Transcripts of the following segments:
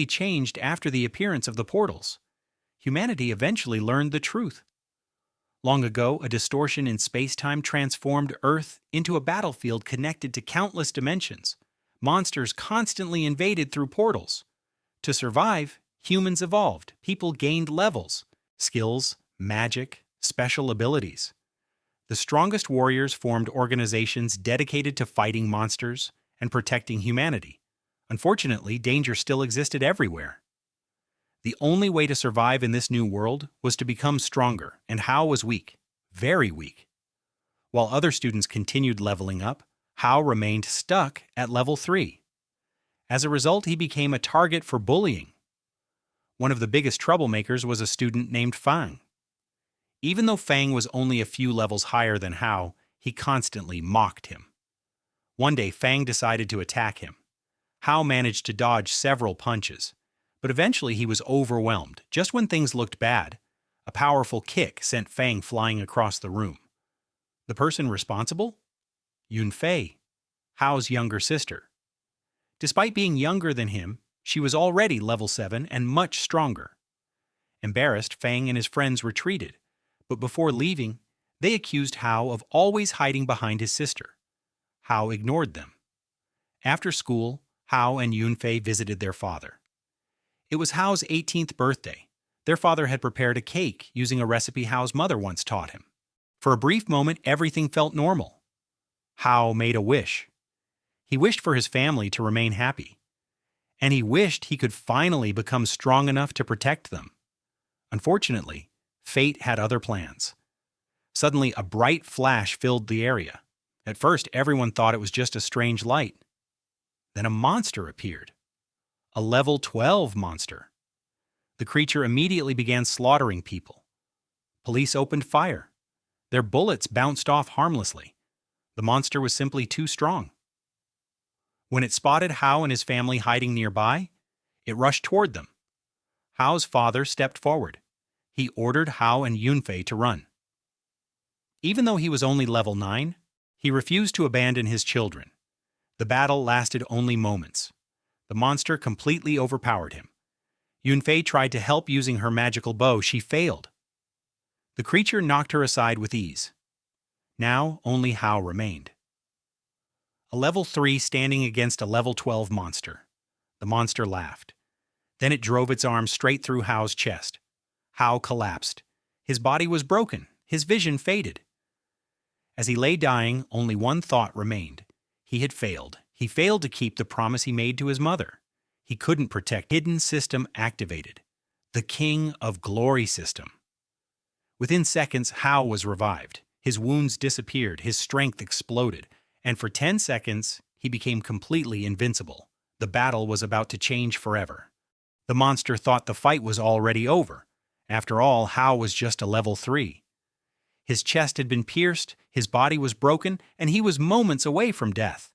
changed after the appearance of the portals. Humanity eventually learned the truth. Long ago, a distortion in space-time transformed Earth into a battlefield connected to countless dimensions. Monsters constantly invaded through portals. To survive, humans evolved. People gained levels, skills, magic, special abilities. The strongest warriors formed organizations dedicated to fighting monsters and protecting humanity. Unfortunately, danger still existed everywhere. The only way to survive in this new world was to become stronger, and Hao was weak, very weak. While other students continued leveling up, Hao remained stuck at level 3. As a result, he became a target for bullying. One of the biggest troublemakers was a student named Fang. Even though Fang was only a few levels higher than Hao, he constantly mocked him. One day, Fang decided to attack him. Hao managed to dodge several punches, but eventually he was overwhelmed. Just when things looked bad, a powerful kick sent Fang flying across the room. The person responsible? Yunfei, Hao's younger sister. Despite being younger than him, she was already level 7 and much stronger. Embarrassed, Fang and his friends retreated, but before leaving, they accused Hao of always hiding behind his sister. Hao ignored them. After school, Hao and Yunfei visited their father. It was Hao's 18th birthday. Their father had prepared a cake using a recipe Hao's mother once taught him. For a brief moment, everything felt normal. Hao made a wish. He wished for his family to remain happy. And he wished he could finally become strong enough to protect them. Unfortunately, fate had other plans. Suddenly, a bright flash filled the area. At first, everyone thought it was just a strange light. Then a monster appeared. A level 12 monster. The creature immediately began slaughtering people. Police opened fire. Their bullets bounced off harmlessly. The monster was simply too strong. When it spotted Hao and his family hiding nearby, it rushed toward them. Hao's father stepped forward. He ordered Hao and Yunfei to run. Even though he was only level 9, he refused to abandon his children. The battle lasted only moments. The monster completely overpowered him. Yunfei tried to help using her magical bow. She failed. The creature knocked her aside with ease. Now only Hao remained. A level 3 standing against a level 12 monster. The monster laughed. Then it drove its arm straight through Hao's chest. Hao collapsed. His body was broken. His vision faded. As he lay dying, only one thought remained. He had failed. He failed to keep the promise he made to his mother. He couldn't protect. Hidden system activated. The King of Glory system. Within seconds, Hao was revived. His wounds disappeared. His strength exploded. And for 10 seconds, he became completely invincible. The battle was about to change forever. The monster thought the fight was already over. After all, Hao was just a level 3. His chest had been pierced, his body was broken, and he was moments away from death.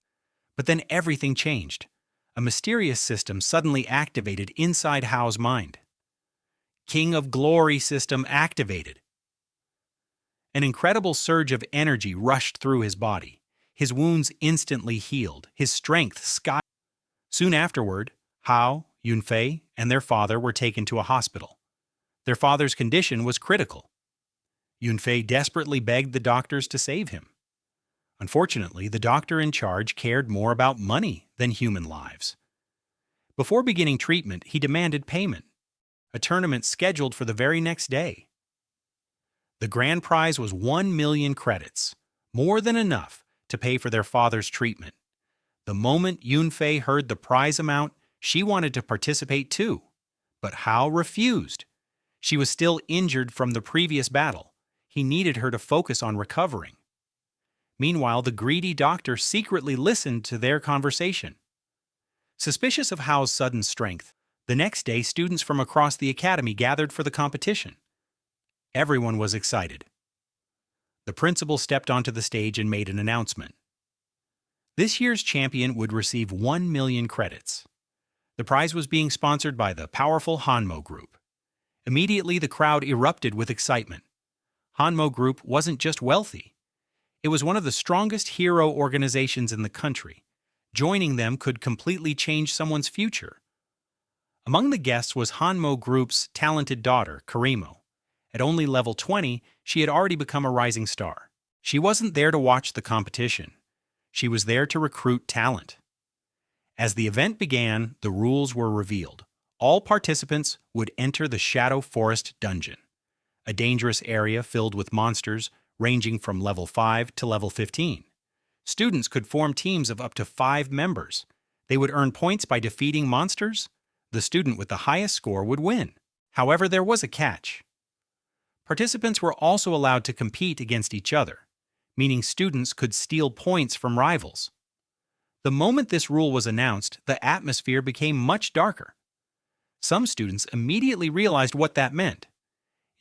But then everything changed. A mysterious system suddenly activated inside Hao's mind. King of Glory system activated. An incredible surge of energy rushed through his body. His wounds instantly healed, his strength skyrocketed. Soon afterward, Hao, Yunfei, and their father were taken to a hospital. Their father's condition was critical. Yunfei desperately begged the doctors to save him. Unfortunately, the doctor in charge cared more about money than human lives. Before beginning treatment, he demanded payment. A tournament scheduled for the very next day. The grand prize was 1 million credits, more than enough to pay for their father's treatment. The moment Yunfei heard the prize amount, she wanted to participate too. But Hao refused. She was still injured from the previous battle. He needed her to focus on recovering. Meanwhile, the greedy doctor secretly listened to their conversation. Suspicious of Hao's sudden strength, the next day students from across the academy gathered for the competition. Everyone was excited. The principal stepped onto the stage and made an announcement. This year's champion would receive 1 million credits. The prize was being sponsored by the powerful Hanmo Group. Immediately, the crowd erupted with excitement. Hanmo Group wasn't just wealthy. It was one of the strongest hero organizations in the country. Joining them could completely change someone's future. Among the guests was Hanmo Group's talented daughter, Karimo. At only level 20, she had already become a rising star. She wasn't there to watch the competition. She was there to recruit talent. As the event began, the rules were revealed. All participants would enter the Shadow Forest Dungeon, a dangerous area filled with monsters ranging from level 5 to level 15. Students could form teams of up to 5 members. They would earn points by defeating monsters. The student with the highest score would win. However, there was a catch. Participants were also allowed to compete against each other, meaning students could steal points from rivals. The moment this rule was announced, the atmosphere became much darker. Some students immediately realized what that meant.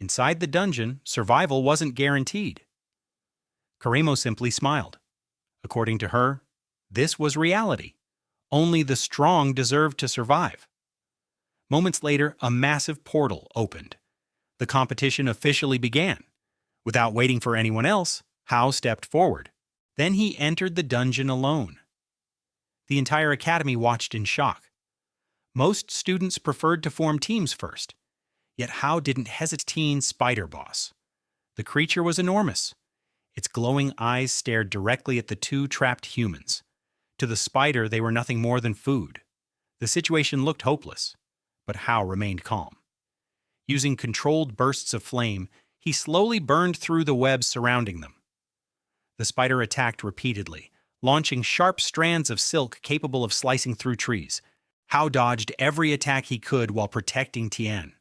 Inside the dungeon, survival wasn't guaranteed. Karimo simply smiled. According to her, this was reality. Only the strong deserved to survive. Moments later, a massive portal opened. The competition officially began. Without waiting for anyone else, Hao stepped forward. Then he entered the dungeon alone. The entire academy watched in shock. Most students preferred to form teams first. Yet Hao didn't hesitate. Teen spider boss. The creature was enormous. Its glowing eyes stared directly at the 2 trapped humans. To the spider, they were nothing more than food. The situation looked hopeless, but Hao remained calm. Using controlled bursts of flame, he slowly burned through the webs surrounding them. The spider attacked repeatedly, launching sharp strands of silk capable of slicing through trees. Hao dodged every attack he could while protecting Tian.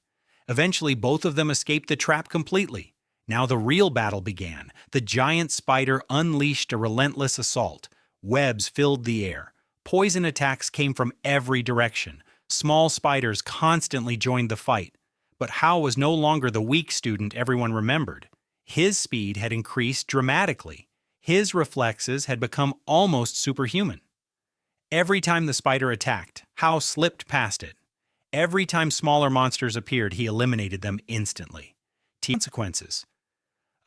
Eventually, both of them escaped the trap completely. Now the real battle began. The giant spider unleashed a relentless assault. Webs filled the air. Poison attacks came from every direction. Small spiders constantly joined the fight. But Hao was no longer the weak student everyone remembered. His speed had increased dramatically. His reflexes had become almost superhuman. Every time the spider attacked, Hao slipped past it. Every time smaller monsters appeared, he eliminated them instantly. Consequences.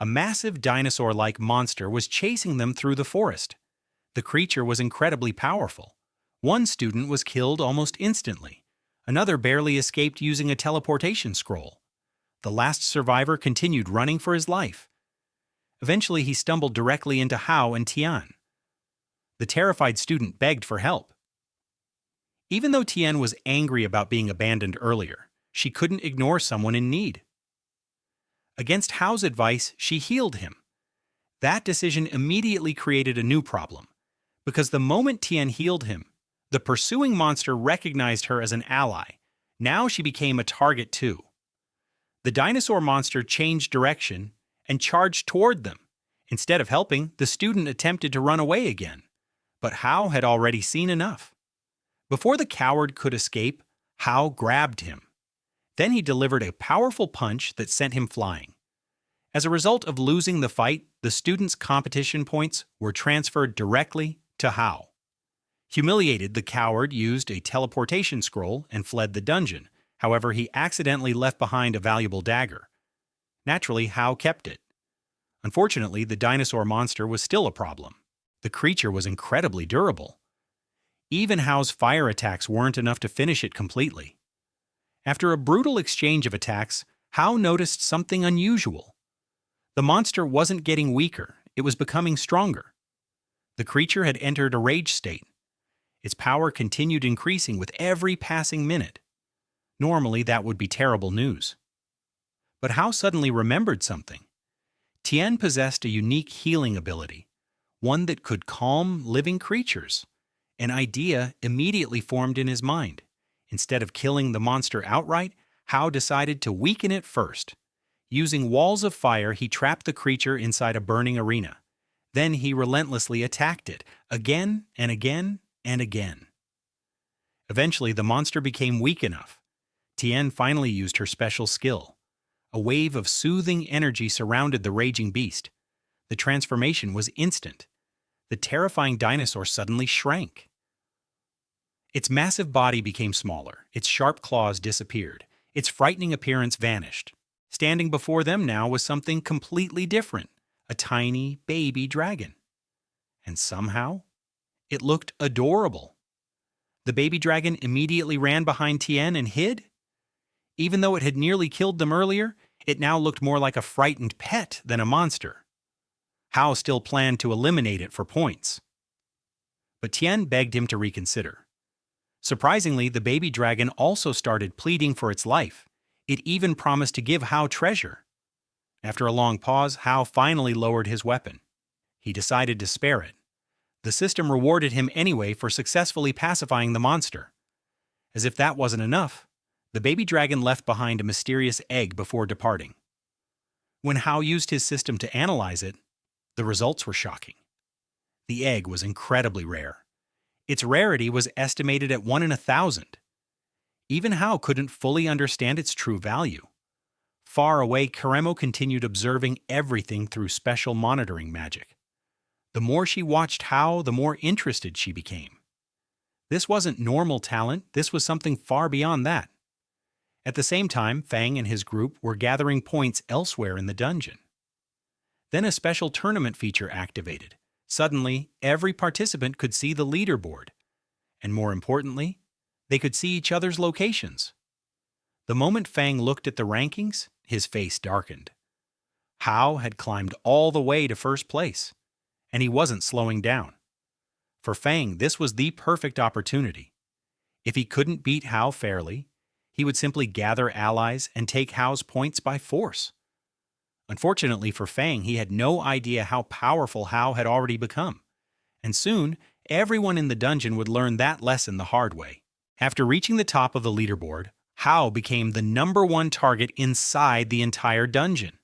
A massive dinosaur-like monster was chasing them through the forest. The creature was incredibly powerful. One student was killed almost instantly. Another barely escaped using a teleportation scroll. The last survivor continued running for his life. Eventually, he stumbled directly into Hao and Tian. The terrified student begged for help. Even though Tian was angry about being abandoned earlier, she couldn't ignore someone in need. Against Hao's advice, she healed him. That decision immediately created a new problem, because the moment Tian healed him, the pursuing monster recognized her as an ally. Now she became a target too. The dinosaur monster changed direction and charged toward them. Instead of helping, the student attempted to run away again. But Hao had already seen enough. Before the coward could escape, Hao grabbed him. Then he delivered a powerful punch that sent him flying. As a result of losing the fight, the student's competition points were transferred directly to Hao. Humiliated, the coward used a teleportation scroll and fled the dungeon. However, he accidentally left behind a valuable dagger. Naturally, Hao kept it. Unfortunately, the dinosaur monster was still a problem. The creature was incredibly durable. Even Hao's fire attacks weren't enough to finish it completely. After a brutal exchange of attacks, Hao noticed something unusual. The monster wasn't getting weaker, it was becoming stronger. The creature had entered a rage state. Its power continued increasing with every passing minute. Normally, that would be terrible news. But Hao suddenly remembered something. Tian possessed a unique healing ability, one that could calm living creatures. An idea immediately formed in his mind. Instead of killing the monster outright, Hao decided to weaken it first. Using walls of fire, he trapped the creature inside a burning arena. Then he relentlessly attacked it, again and again and again. Eventually, the monster became weak enough. Tian finally used her special skill. A wave of soothing energy surrounded the raging beast. The transformation was instant. The terrifying dinosaur suddenly shrank. Its massive body became smaller, its sharp claws disappeared, its frightening appearance vanished. Standing before them now was something completely different, a tiny baby dragon. And somehow, it looked adorable. The baby dragon immediately ran behind Tien and hid. Even though it had nearly killed them earlier, it now looked more like a frightened pet than a monster. Hao still planned to eliminate it for points. But Tien begged him to reconsider. Surprisingly, the baby dragon also started pleading for its life. It even promised to give Hao treasure. After a long pause, Hao finally lowered his weapon. He decided to spare it. The system rewarded him anyway for successfully pacifying the monster. As if that wasn't enough, the baby dragon left behind a mysterious egg before departing. When Hao used his system to analyze it, the results were shocking. The egg was incredibly rare. Its rarity was estimated at 1 in 1,000. Even Hao couldn't fully understand its true value. Far away, Karemo continued observing everything through special monitoring magic. The more she watched Hao, the more interested she became. This wasn't normal talent, this was something far beyond that. At the same time, Fang and his group were gathering points elsewhere in the dungeon. Then a special tournament feature activated. Suddenly, every participant could see the leaderboard. And more importantly, they could see each other's locations. The moment Fang looked at the rankings, his face darkened. Hao had climbed all the way to first place, and he wasn't slowing down. For Fang, this was the perfect opportunity. If he couldn't beat Hao fairly, he would simply gather allies and take Hao's points by force. Unfortunately for Fang, he had no idea how powerful Hao had already become, and soon everyone in the dungeon would learn that lesson the hard way. After reaching the top of the leaderboard, Hao became the #1 target inside the entire dungeon.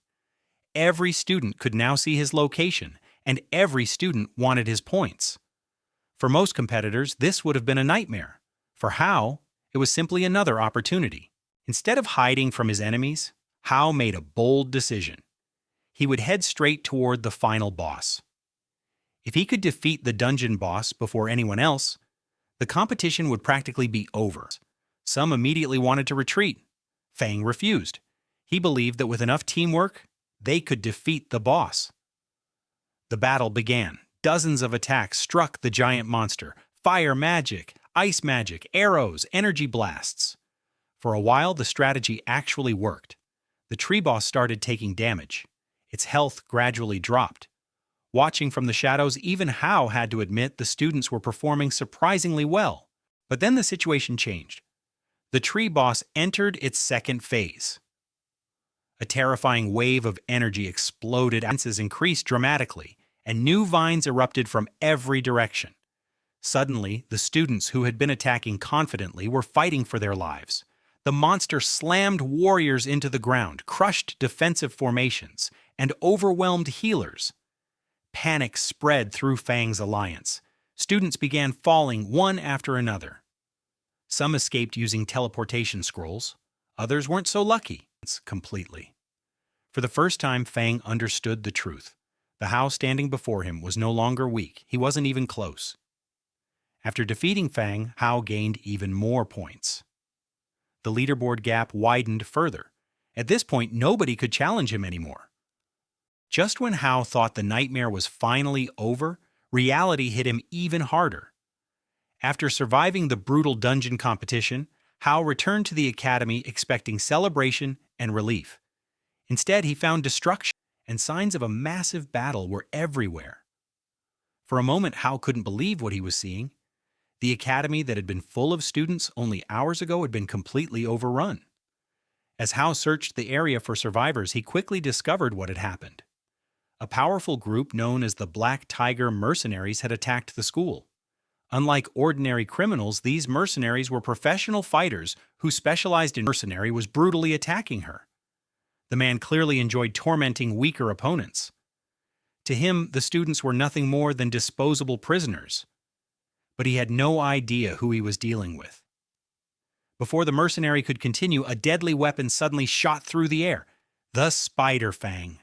Every student could now see his location, and every student wanted his points. For most competitors, this would have been a nightmare. For Hao, it was simply another opportunity. Instead of hiding from his enemies, Hao made a bold decision. He would head straight toward the final boss. If he could defeat the dungeon boss before anyone else, the competition would practically be over. Some immediately wanted to retreat. Fang refused. He believed that with enough teamwork, they could defeat the boss. The battle began. Dozens of attacks struck the giant monster. Fire magic, ice magic, arrows, energy blasts. For a while, the strategy actually worked. The tree boss started taking damage. Its health gradually dropped. Watching from the shadows, even Hao had to admit the students were performing surprisingly well. But then the situation changed. The tree boss entered its second phase. A terrifying wave of energy exploded, senses increased dramatically, and new vines erupted from every direction. Suddenly, the students who had been attacking confidently were fighting for their lives. The monster slammed warriors into the ground, crushed defensive formations, and overwhelmed healers. Panic spread through Fang's alliance. Students began falling one after another. Some escaped using teleportation scrolls. Others weren't so lucky. Completely. For the first time, Fang understood the truth. The Hao standing before him was no longer weak. He wasn't even close. After defeating Fang, Hao gained even more points. The leaderboard gap widened further. At this point, nobody could challenge him anymore. Just when Hao thought the nightmare was finally over, reality hit him even harder. After surviving the brutal dungeon competition, Hao returned to the academy expecting celebration and relief. Instead, he found destruction, and signs of a massive battle were everywhere. For a moment, Hao couldn't believe what he was seeing. The academy that had been full of students only hours ago had been completely overrun. As Hao searched the area for survivors, he quickly discovered what had happened. A powerful group known as the Black Tiger Mercenaries had attacked the school. Unlike ordinary criminals, these mercenaries were professional fighters who specialized in mercenary was brutally attacking her. The man clearly enjoyed tormenting weaker opponents. To him, the students were nothing more than disposable prisoners. But he had no idea who he was dealing with. Before the mercenary could continue, a deadly weapon suddenly shot through the air. The Spider Fang.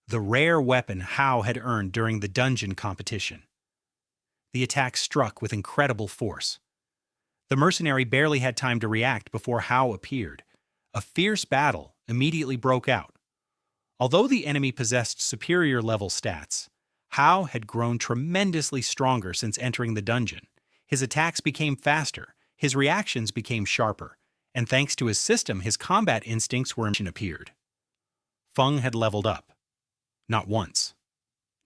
The rare weapon Hao had earned during the dungeon competition. The attack struck with incredible force. The mercenary barely had time to react before Hao appeared. A fierce battle immediately broke out. Although the enemy possessed superior level stats, Hao had grown tremendously stronger since entering the dungeon. His attacks became faster, his reactions became sharper, and thanks to his system, his combat instincts were appeared. Feng had leveled up. Not once,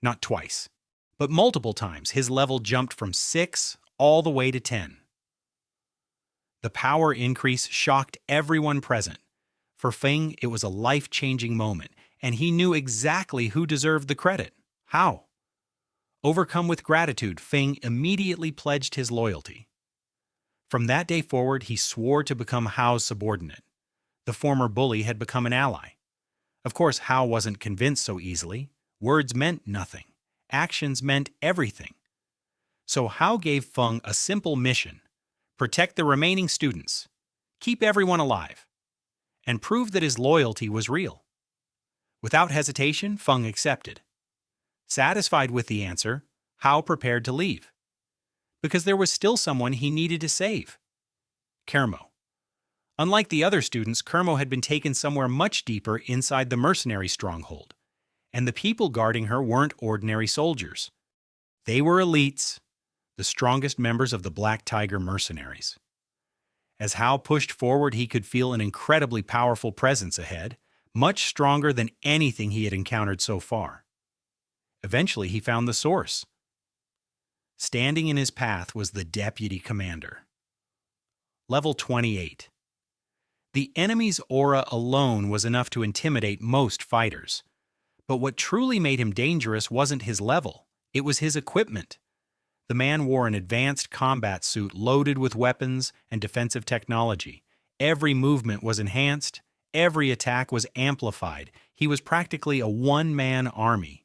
not twice, but multiple times his level jumped from 6 all the way to 10. The power increase shocked everyone present. For Feng, it was a life-changing moment, and he knew exactly who deserved the credit. Hao. Overcome with gratitude, Feng immediately pledged his loyalty. From that day forward, he swore to become Hao's subordinate. The former bully had become an ally. Of course, Hao wasn't convinced so easily. Words meant nothing. Actions meant everything. So Hao gave Feng a simple mission: protect the remaining students, keep everyone alive, and prove that his loyalty was real. Without hesitation, Feng accepted. Satisfied with the answer, Hao prepared to leave. Because there was still someone he needed to save. Kermo. Unlike the other students, Kermo had been taken somewhere much deeper inside the mercenary stronghold, and the people guarding her weren't ordinary soldiers. They were elites, the strongest members of the Black Tiger mercenaries. As Hao pushed forward, he could feel an incredibly powerful presence ahead, much stronger than anything he had encountered so far. Eventually, he found the source. Standing in his path was the deputy commander. Level 28. The enemy's aura alone was enough to intimidate most fighters. But what truly made him dangerous wasn't his level, it was his equipment. The man wore an advanced combat suit loaded with weapons and defensive technology. Every movement was enhanced, every attack was amplified. He was practically a one-man army.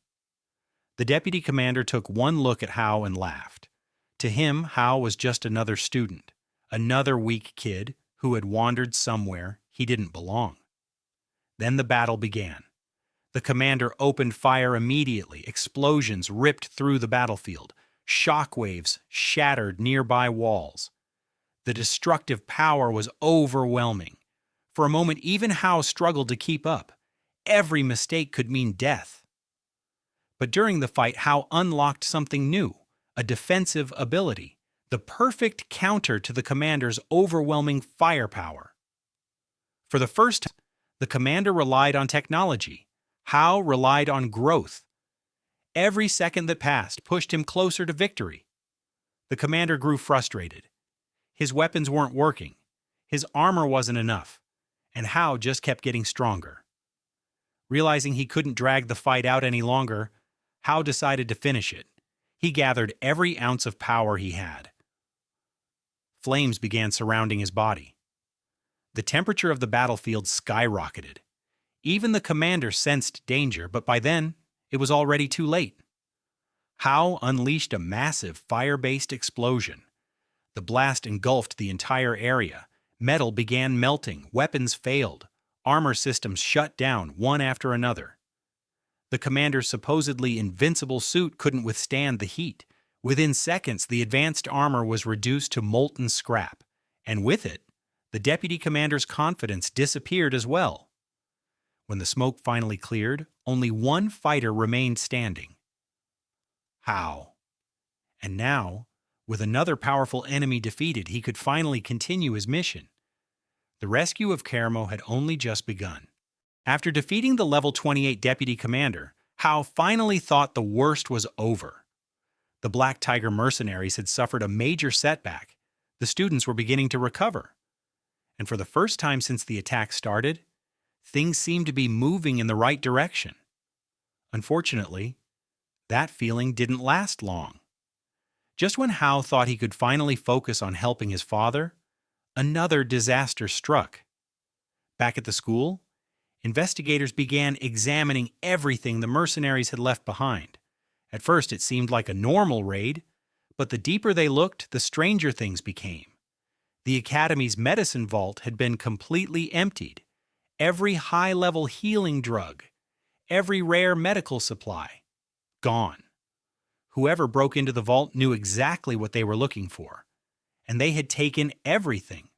The deputy commander took one look at Hao and laughed. To him, Hao was just another student, another weak kid who had wandered somewhere he didn't belong. Then the battle began. The commander opened fire immediately. Explosions ripped through the battlefield. Shockwaves shattered nearby walls. The destructive power was overwhelming. For a moment, even Hao struggled to keep up. Every mistake could mean death. But during the fight, Hao unlocked something new, a defensive ability, the perfect counter to the commander's overwhelming firepower. For the first time, the commander relied on technology. Hao relied on growth. Every second that passed pushed him closer to victory. The commander grew frustrated. His weapons weren't working. His armor wasn't enough. And Hao just kept getting stronger. Realizing he couldn't drag the fight out any longer, Hao decided to finish it. He gathered every ounce of power he had. Flames began surrounding his body. The temperature of the battlefield skyrocketed. Even the commander sensed danger, but by then, it was already too late. Hao unleashed a massive fire-based explosion. The blast engulfed the entire area. Metal began melting, weapons failed, armor systems shut down one after another. The commander's supposedly invincible suit couldn't withstand the heat. Within seconds, the advanced armor was reduced to molten scrap, and with it, the deputy commander's confidence disappeared as well. When the smoke finally cleared, only one fighter remained standing. Hao. And now, with another powerful enemy defeated, he could finally continue his mission. The rescue of Kermo had only just begun. After defeating the level 28 deputy commander, Hao finally thought the worst was over. The Black Tiger mercenaries had suffered a major setback. The students were beginning to recover. And for the first time since the attack started, things seemed to be moving in the right direction. Unfortunately, that feeling didn't last long. Just when Hao thought he could finally focus on helping his father, another disaster struck. Back at the school, investigators began examining everything the mercenaries had left behind. At first, it seemed like a normal raid, but the deeper they looked, the stranger things became. The Academy's medicine vault had been completely emptied. Every high-level healing drug, every rare medical supply, gone. Whoever broke into the vault knew exactly what they were looking for, and they had taken everything.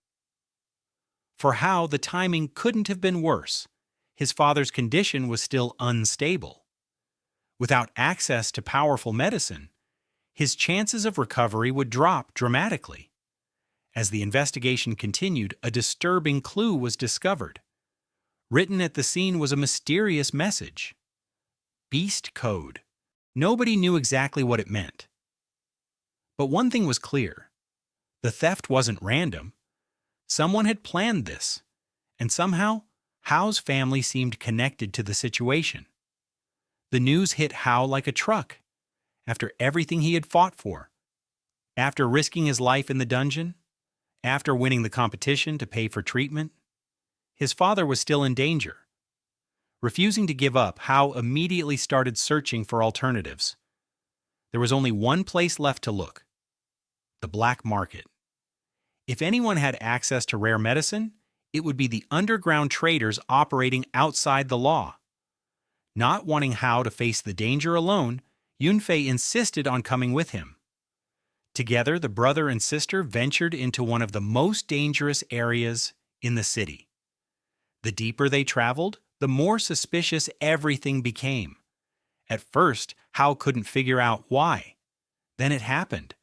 For Hao, the timing couldn't have been worse. His father's condition was still unstable. Without access to powerful medicine, his chances of recovery would drop dramatically. As the investigation continued, a disturbing clue was discovered. Written at the scene was a mysterious message. Beast code. Nobody knew exactly what it meant. But one thing was clear. The theft wasn't random. Someone had planned this, and somehow, Hao's family seemed connected to the situation. The news hit Hao like a truck. After everything he had fought for, after risking his life in the dungeon, after winning the competition to pay for treatment, his father was still in danger. Refusing to give up, Hao immediately started searching for alternatives. There was only one place left to look: the black market. If anyone had access to rare medicine, it would be the underground traders operating outside the law. Not wanting Hao to face the danger alone, Yunfei insisted on coming with him. Together, the brother and sister ventured into one of the most dangerous areas in the city. The deeper they traveled, the more suspicious everything became. At first, Hao couldn't figure out why. Then it happened.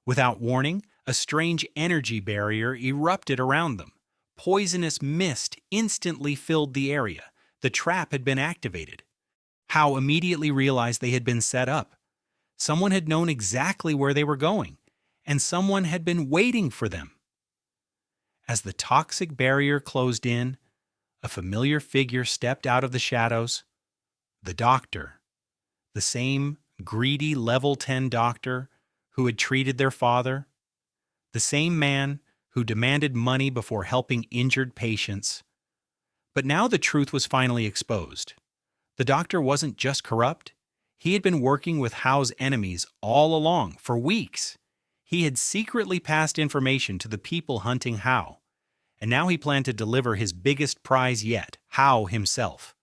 Without warning, a strange energy barrier erupted around them. Poisonous mist instantly filled the area. The trap had been activated. Hao immediately realized they had been set up. Someone had known exactly where they were going, and someone had been waiting for them. As the toxic barrier closed in, a familiar figure stepped out of the shadows. The doctor. The same greedy level 10 doctor who had treated their father. The same man who demanded money before helping injured patients. But now the truth was finally exposed. The doctor wasn't just corrupt. He had been working with Hao's enemies all along, for weeks. He had secretly passed information to the people hunting Hao, and now he planned to deliver his biggest prize yet, Hao himself.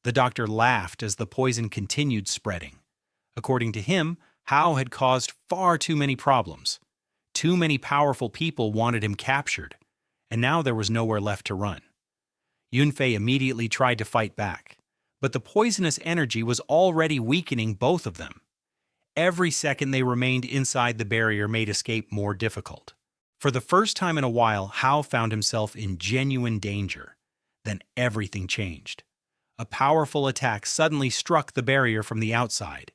The doctor laughed as the poison continued spreading. According to him, Hao had caused far too many problems. Too many powerful people wanted him captured, and now there was nowhere left to run. Yunfei immediately tried to fight back, but the poisonous energy was already weakening both of them. Every second they remained inside the barrier made escape more difficult. For the first time in a while, Hao found himself in genuine danger. Then everything changed. A powerful attack suddenly struck the barrier from the outside.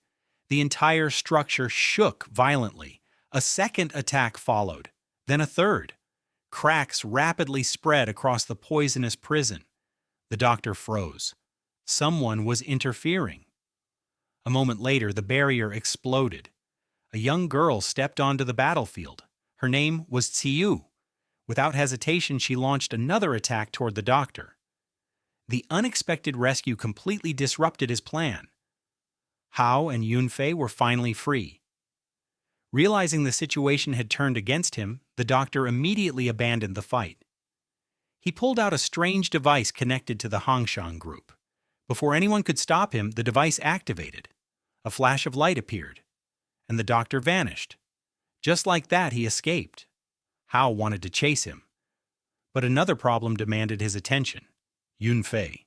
The entire structure shook violently. A second attack followed, then a third. Cracks rapidly spread across the poisonous prison. The doctor froze. Someone was interfering. A moment later, the barrier exploded. A young girl stepped onto the battlefield. Her name was Tsiyu. Without hesitation, she launched another attack toward the doctor. The unexpected rescue completely disrupted his plan. Hao and Yunfei were finally free. Realizing the situation had turned against him, the doctor immediately abandoned the fight. He pulled out a strange device connected to the Hangshan group. Before anyone could stop him, the device activated. A flash of light appeared, and the doctor vanished. Just like that, he escaped. Hao wanted to chase him. But another problem demanded his attention: Yunfei.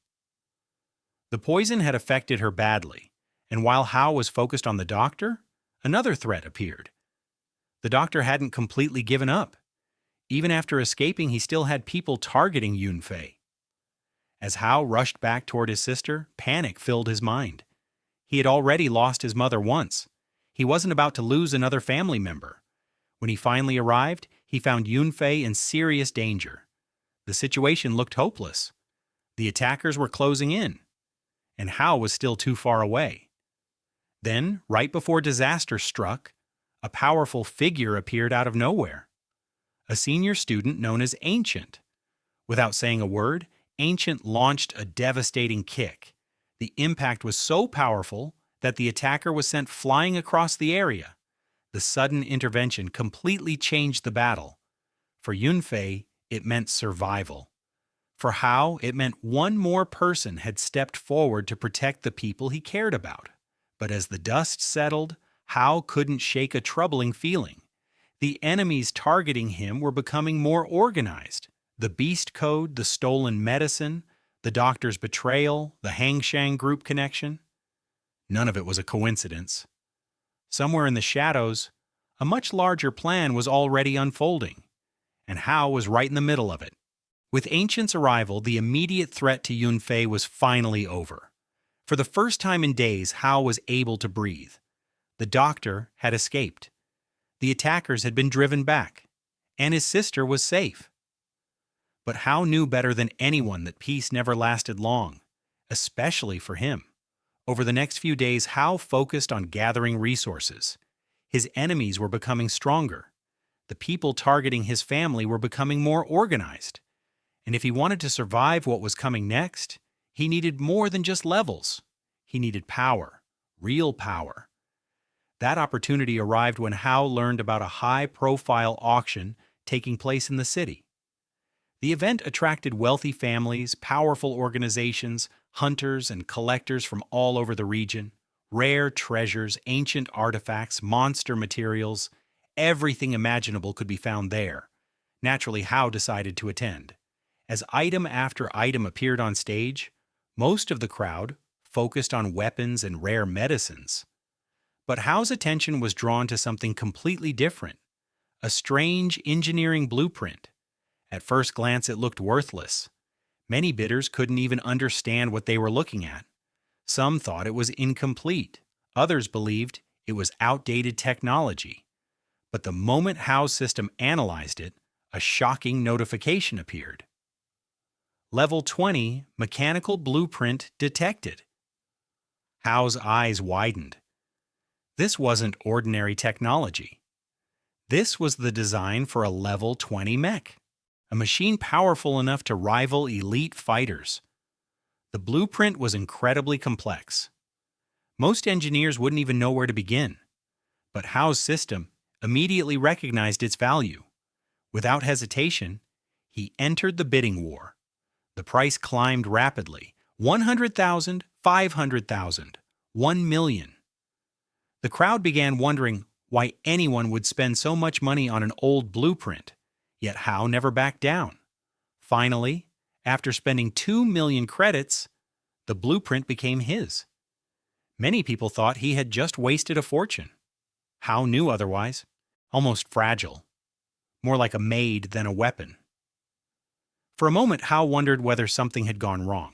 The poison had affected her badly, and while Hao was focused on the doctor, another threat appeared. The doctor hadn't completely given up. Even after escaping, he still had people targeting Yunfei. As Hao rushed back toward his sister, panic filled his mind. He had already lost his mother once. He wasn't about to lose another family member. When he finally arrived, he found Yunfei in serious danger. The situation looked hopeless. The attackers were closing in, and Hao was still too far away. Then, right before disaster struck, a powerful figure appeared out of nowhere. A senior student known as Ancient. Without saying a word, Ancient launched a devastating kick. The impact was so powerful that the attacker was sent flying across the area. The sudden intervention completely changed the battle. For Yunfei, it meant survival. For Hao, it meant one more person had stepped forward to protect the people he cared about. But as the dust settled, Hao couldn't shake a troubling feeling. The enemies targeting him were becoming more organized. The Beast Code, the stolen medicine, the doctor's betrayal, the Hangshan group connection. None of it was a coincidence. Somewhere in the shadows, a much larger plan was already unfolding, and Hao was right in the middle of it. With Ancient's arrival, the immediate threat to Yunfei was finally over. For the first time in days, Hao was able to breathe. The doctor had escaped. The attackers had been driven back, and his sister was safe. But Hao knew better than anyone that peace never lasted long, especially for him. Over the next few days, Hao focused on gathering resources. His enemies were becoming stronger. The people targeting his family were becoming more organized. And if he wanted to survive what was coming next, he needed more than just levels. He needed power, real power. That opportunity arrived when Hao learned about a high-profile auction taking place in the city. The event attracted wealthy families, powerful organizations, hunters and collectors from all over the region. Rare treasures, ancient artifacts, monster materials, everything imaginable could be found there. Naturally, Hao decided to attend. As item after item appeared on stage, most of the crowd focused on weapons and rare medicines. But Hao's attention was drawn to something completely different, a strange engineering blueprint. At first glance, it looked worthless. Many bidders couldn't even understand what they were looking at. Some thought it was incomplete. Others believed it was outdated technology. But the moment Hao's system analyzed it, a shocking notification appeared. Level 20, mechanical blueprint detected. Hao's eyes widened. This wasn't ordinary technology. This was the design for a level 20 mech, a machine powerful enough to rival elite fighters. The blueprint was incredibly complex. Most engineers wouldn't even know where to begin. But Hao's system immediately recognized its value. Without hesitation, he entered the bidding war. The price climbed rapidly. 100,000, 500,000, 1 million. The crowd began wondering why anyone would spend so much money on an old blueprint, yet Hao never backed down. Finally, after spending 2 million credits, the blueprint became his. Many people thought he had just wasted a fortune. Hao knew otherwise, almost fragile, more like a maid than a weapon. For a moment, Hao wondered whether something had gone wrong.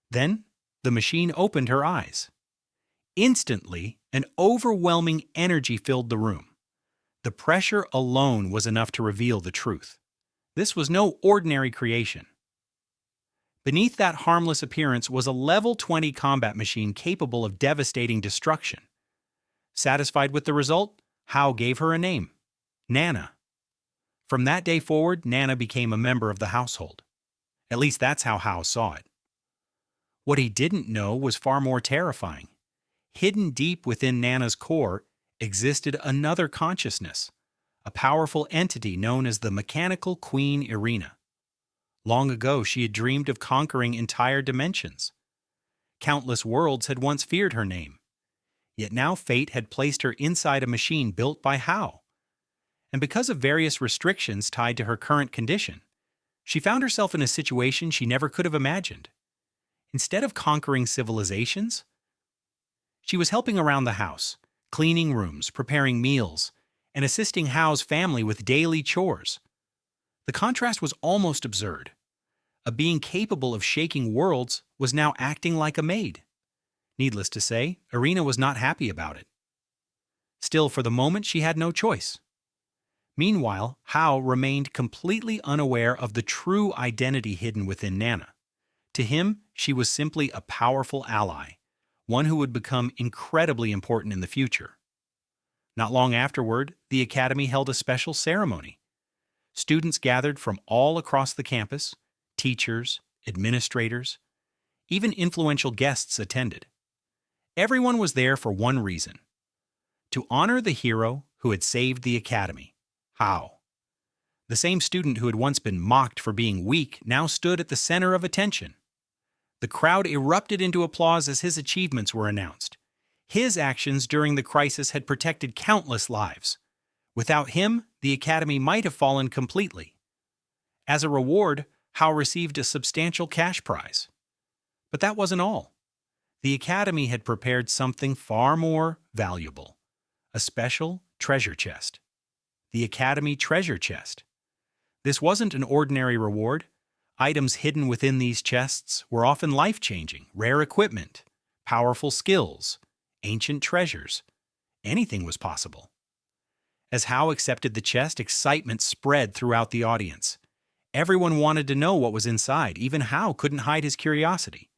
Then, the machine opened her eyes. Instantly, an overwhelming energy filled the room. The pressure alone was enough to reveal the truth. This was no ordinary creation. Beneath that harmless appearance was a level 20 combat machine capable of devastating destruction. Satisfied with the result, Hao gave her a name, Nana. From that day forward, Nana became a member of the household. At least that's how Hao saw it. What he didn't know was far more terrifying. Hidden deep within Nana's core existed another consciousness, a powerful entity known as the Mechanical Queen Irina. Long ago, she had dreamed of conquering entire dimensions. Countless worlds had once feared her name. Yet now fate had placed her inside a machine built by Hao. And because of various restrictions tied to her current condition, she found herself in a situation she never could have imagined. Instead of conquering civilizations, she was helping around the house, cleaning rooms, preparing meals, and assisting Hao's family with daily chores. The contrast was almost absurd. A being capable of shaking worlds was now acting like a maid. Needless to say, Irina was not happy about it. Still, for the moment, she had no choice. Meanwhile, Hao remained completely unaware of the true identity hidden within Nana. To him, she was simply a powerful ally, one who would become incredibly important in the future. Not long afterward, the academy held a special ceremony. Students gathered from all across the campus, teachers, administrators, even influential guests attended. Everyone was there for one reason: to honor the hero who had saved the academy, Hao. The same student who had once been mocked for being weak now stood at the center of attention. The crowd erupted into applause as his achievements were announced. His actions during the crisis had protected countless lives. Without him, the academy might have fallen completely. As a reward, Hao received a substantial cash prize. But that wasn't all. The academy had prepared something far more valuable: a special treasure chest. The Academy Treasure Chest. This wasn't an ordinary reward. Items hidden within these chests were often life-changing, rare equipment, powerful skills, ancient treasures. Anything was possible. As Hao accepted the chest, excitement spread throughout the audience. Everyone wanted to know what was inside. Even Hao couldn't hide his curiosity.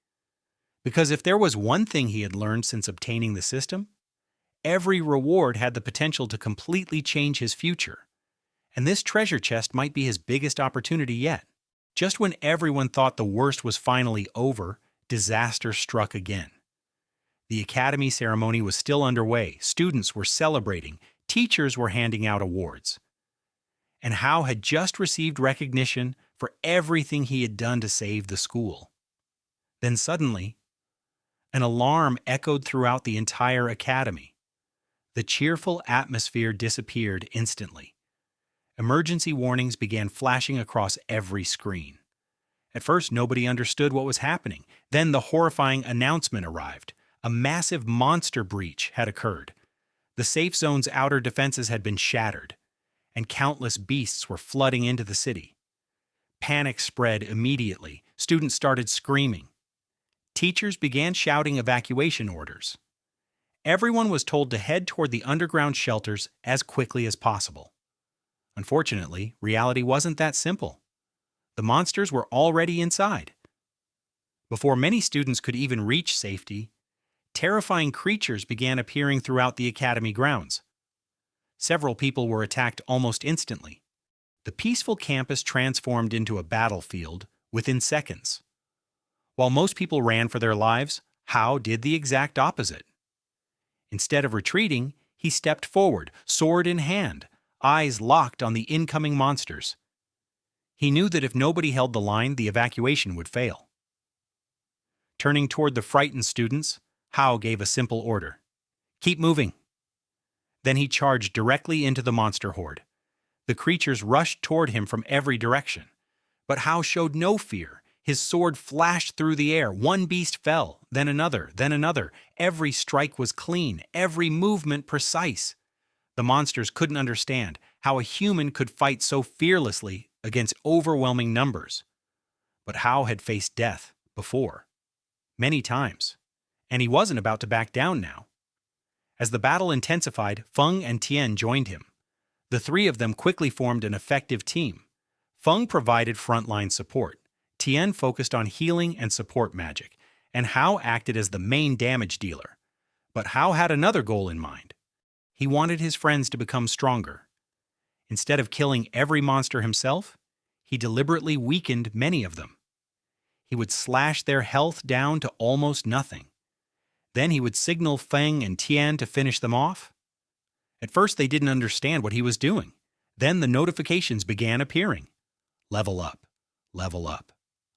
Because if there was one thing he had learned since obtaining the system, every reward had the potential to completely change his future. And this treasure chest might be his biggest opportunity yet. Just when everyone thought the worst was finally over, disaster struck again. The Academy ceremony was still underway. Students were celebrating. Teachers were handing out awards. And Hao had just received recognition for everything he had done to save the school. Then suddenly, an alarm echoed throughout the entire academy. The cheerful atmosphere disappeared instantly. Emergency warnings began flashing across every screen. At first, nobody understood what was happening. Then the horrifying announcement arrived. A massive monster breach had occurred. The safe zone's outer defenses had been shattered, and countless beasts were flooding into the city. Panic spread immediately. Students started screaming. Teachers began shouting evacuation orders. Everyone was told to head toward the underground shelters as quickly as possible. Unfortunately, reality wasn't that simple. The monsters were already inside. Before many students could even reach safety, terrifying creatures began appearing throughout the academy grounds. Several people were attacked almost instantly. The peaceful campus transformed into a battlefield within seconds. While most people ran for their lives, Hao did the exact opposite. Instead of retreating, he stepped forward, sword in hand, eyes locked on the incoming monsters. He knew that if nobody held the line, the evacuation would fail. Turning toward the frightened students, Hao gave a simple order. "Keep moving." Then he charged directly into the monster horde. The creatures rushed toward him from every direction. But Hao showed no fear. His sword flashed through the air. One beast fell, then another, then another. Every strike was clean, every movement precise. The monsters couldn't understand how a human could fight so fearlessly against overwhelming numbers. But Hao had faced death before, many times, and he wasn't about to back down now. As the battle intensified, Feng and Tian joined him. The three of them quickly formed an effective team. Feng provided frontline support. Tian focused on healing and support magic, and Hao acted as the main damage dealer. But Hao had another goal in mind. He wanted his friends to become stronger. Instead of killing every monster himself, he deliberately weakened many of them. He would slash their health down to almost nothing. Then he would signal Feng and Tian to finish them off. At first they didn't understand what he was doing. Then the notifications began appearing. Level up, level up,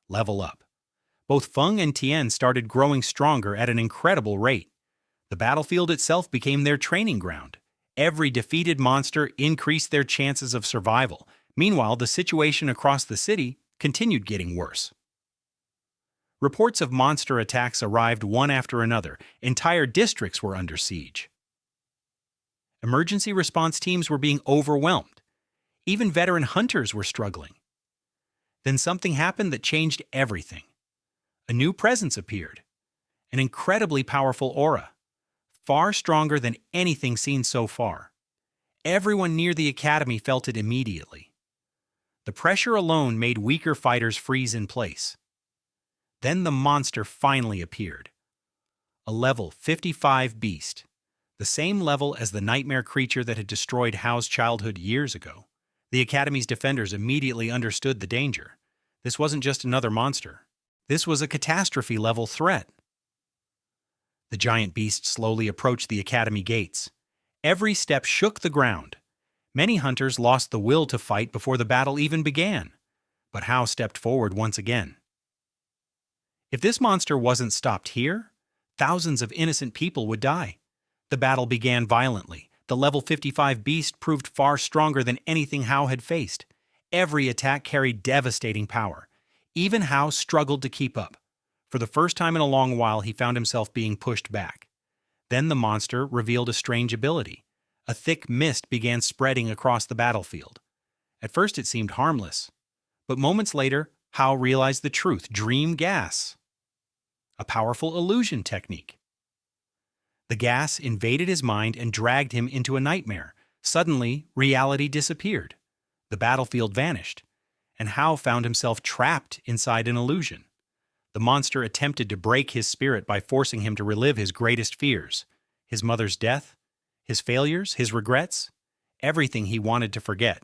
level up. Both Feng and Tian started growing stronger at an incredible rate. The battlefield itself became their training ground. Every defeated monster increased their chances of survival. Meanwhile, the situation across the city continued getting worse. Reports of monster attacks arrived one after another. Entire districts were under siege. Emergency response teams were being overwhelmed. Even veteran hunters were struggling. Then something happened that changed everything. A new presence appeared. An incredibly powerful aura. Far stronger than anything seen so far. Everyone near the academy felt it immediately. The pressure alone made weaker fighters freeze in place. Then the monster finally appeared. A level 55 beast. The same level as the nightmare creature that had destroyed Hao's childhood years ago. The Academy's defenders immediately understood the danger. This wasn't just another monster. This was a catastrophe-level threat. The giant beast slowly approached the Academy gates. Every step shook the ground. Many hunters lost the will to fight before the battle even began. But Hao stepped forward once again. If this monster wasn't stopped here, thousands of innocent people would die. The battle began violently. The level 55 beast proved far stronger than anything Hao had faced. Every attack carried devastating power. Even Hao struggled to keep up. For the first time in a long while, he found himself being pushed back. Then the monster revealed a strange ability. A thick mist began spreading across the battlefield. At first it seemed harmless, but moments later, Hao realized the truth: dream gas. A powerful illusion technique. The gas invaded his mind and dragged him into a nightmare. Suddenly, reality disappeared. The battlefield vanished, and Hao found himself trapped inside an illusion. The monster attempted to break his spirit by forcing him to relive his greatest fears: his mother's death, his failures, his regrets, everything he wanted to forget.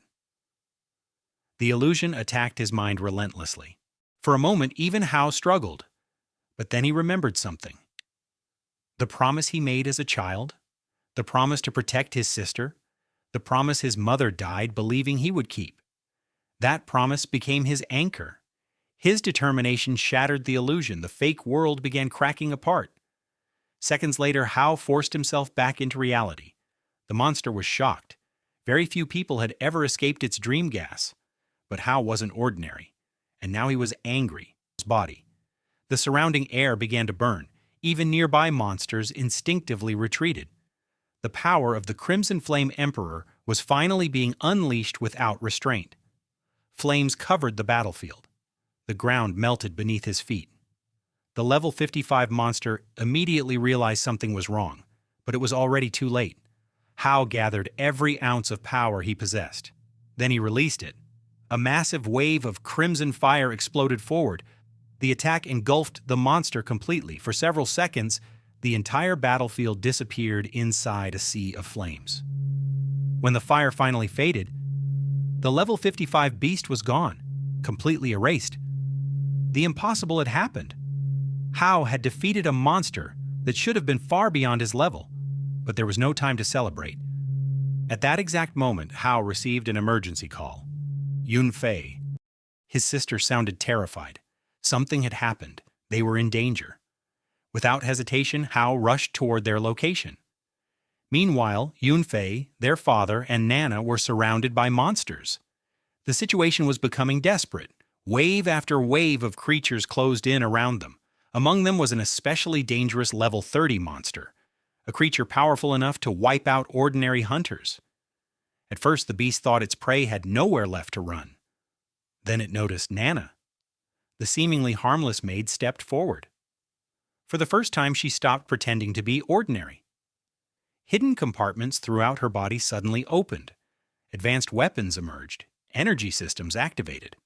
The illusion attacked his mind relentlessly. For a moment, even Hao struggled, but then he remembered something. The promise he made as a child, the promise to protect his sister, the promise his mother died believing he would keep. That promise became his anchor. His determination shattered the illusion. The fake world began cracking apart. Seconds later, Hao forced himself back into reality. The monster was shocked. Very few people had ever escaped its dream gas. But Hao wasn't ordinary, and now he was angry. His body. The surrounding air began to burn. Even nearby monsters instinctively retreated. The power of the Crimson Flame Emperor was finally being unleashed without restraint. Flames covered the battlefield. The ground melted beneath his feet. The level 55 monster immediately realized something was wrong, but it was already too late. Hao gathered every ounce of power he possessed. Then he released it. A massive wave of crimson fire exploded forward. The attack engulfed the monster completely. For several seconds, the entire battlefield disappeared inside a sea of flames. When the fire finally faded, the level 55 beast was gone, completely erased. The impossible had happened. Hao had defeated a monster that should have been far beyond his level, but there was no time to celebrate. At that exact moment, Hao received an emergency call. Yunfei. His sister sounded terrified. Something had happened. They were in danger. Without hesitation, Hao rushed toward their location. Meanwhile, Yunfei, their father, and Nana were surrounded by monsters. The situation was becoming desperate. Wave after wave of creatures closed in around them. Among them was an especially dangerous level 30 monster, a creature powerful enough to wipe out ordinary hunters. At first, the beast thought its prey had nowhere left to run. Then it noticed Nana. The seemingly harmless maid stepped forward. For the first time, she stopped pretending to be ordinary. Hidden compartments throughout her body suddenly opened. Advanced weapons emerged. Energy systems activated.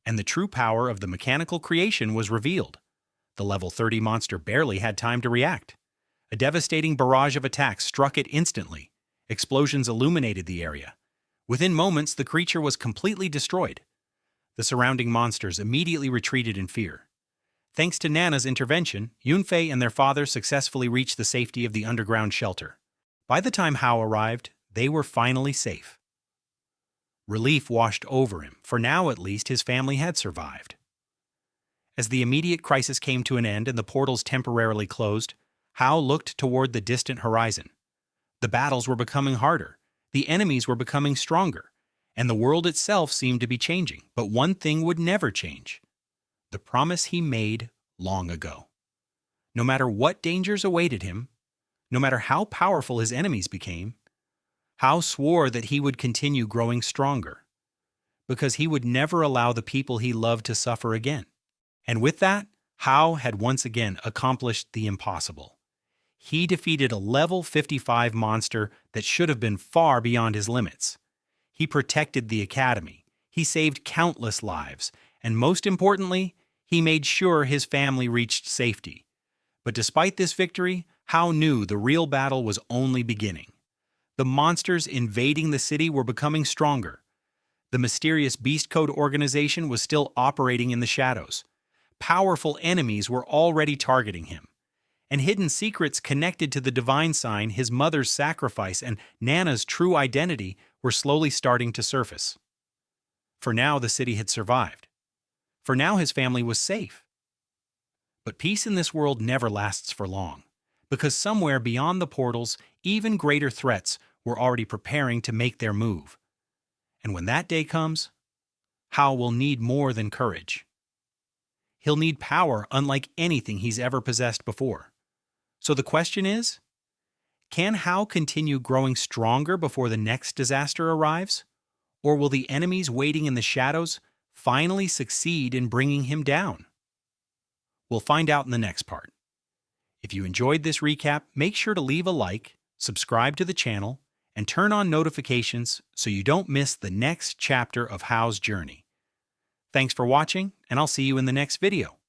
And the true power of the mechanical creation was revealed. The level 30 monster barely had time to react. A devastating barrage of attacks struck it instantly. Explosions illuminated the area. Within moments, the creature was completely destroyed. The surrounding monsters immediately retreated in fear. Thanks to Nana's intervention, Yunfei and their father successfully reached the safety of the underground shelter. By the time Hao arrived, they were finally safe. Relief washed over him, for now at least his family had survived. As the immediate crisis came to an end and the portals temporarily closed, Hao looked toward the distant horizon. The battles were becoming harder, the enemies were becoming stronger, and the world itself seemed to be changing. But one thing would never change: the promise he made long ago. No matter what dangers awaited him, no matter how powerful his enemies became, Hao swore that he would continue growing stronger, because he would never allow the people he loved to suffer again. And with that, Hao had once again accomplished the impossible. He defeated a level 55 monster that should have been far beyond his limits. He protected the academy, he saved countless lives, and most importantly, he made sure his family reached safety. But despite this victory, Hao knew the real battle was only beginning. The monsters invading the city were becoming stronger. The mysterious Beast Code organization was still operating in the shadows. Powerful enemies were already targeting him. And hidden secrets connected to the divine sign, his mother's sacrifice, and Nana's true identity were slowly starting to surface. For now, the city had survived. For now, his family was safe. But peace in this world never lasts for long, because somewhere beyond the portals, even greater threats were already preparing to make their move. And when that day comes, Hao will need more than courage. He'll need power unlike anything he's ever possessed before. So the question is, Can Hao continue growing stronger before the next disaster arrives? Or will the enemies waiting in the shadows finally succeed in bringing him down? We'll find out in the next part. If you enjoyed this recap, make sure to leave a like, subscribe to the channel, and turn on notifications so you don't miss the next chapter of Hao's journey. Thanks for watching, and I'll see you in the next video.